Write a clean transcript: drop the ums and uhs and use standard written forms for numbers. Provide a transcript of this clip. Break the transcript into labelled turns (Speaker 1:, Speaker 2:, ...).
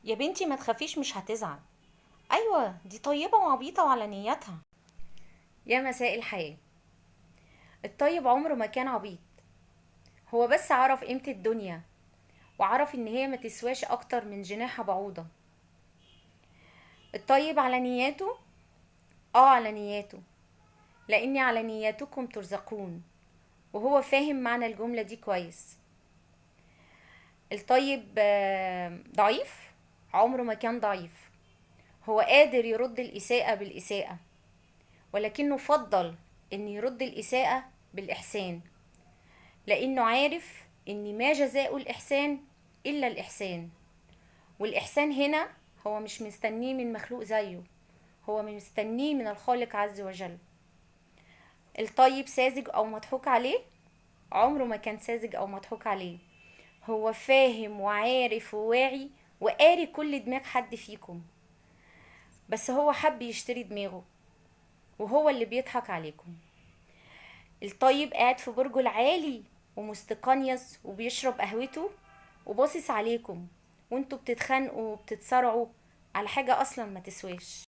Speaker 1: يا بنتي ما تخافيش، مش هتزعل. ايوه دي طيبة وعبيطة وعلى نيتها. يا مساء الحياة. الطيب عمره ما كان عبيط، هو بس عرف قيمة الدنيا وعرف ان هي ما تسواش اكتر من جناح بعوضة. الطيب على نياته، على نياته، لاني على نياتكم ترزقون، وهو فاهم معنى الجملة دي كويس. الطيب ضعيف، عمره ما كان ضعيف، هو قادر يرد الإساءة بالإساءة، ولكنه فضل ان يرد الإساءة بالإحسان، لأنه عارف ان ما جزاء الإحسان إلا الإحسان. والإحسان هنا هو مش مستنيه من مخلوق زيه، هو مستنيه من الخالق عز وجل. الطيب ساذج أو مضحوك عليه؟ عمره ما كان ساذج أو مضحوك عليه، هو فاهم وعارف وواعي وقاري كل دماغ حد فيكم، بس هو حب يشتري دماغه، وهو اللي بيضحك عليكم. الطيب قاعد في برجه العالي ومستقنيس وبيشرب قهوته وباصص عليكم وانتوا بتتخانقوا وبتتصارعوا على حاجة اصلا ما تسواش.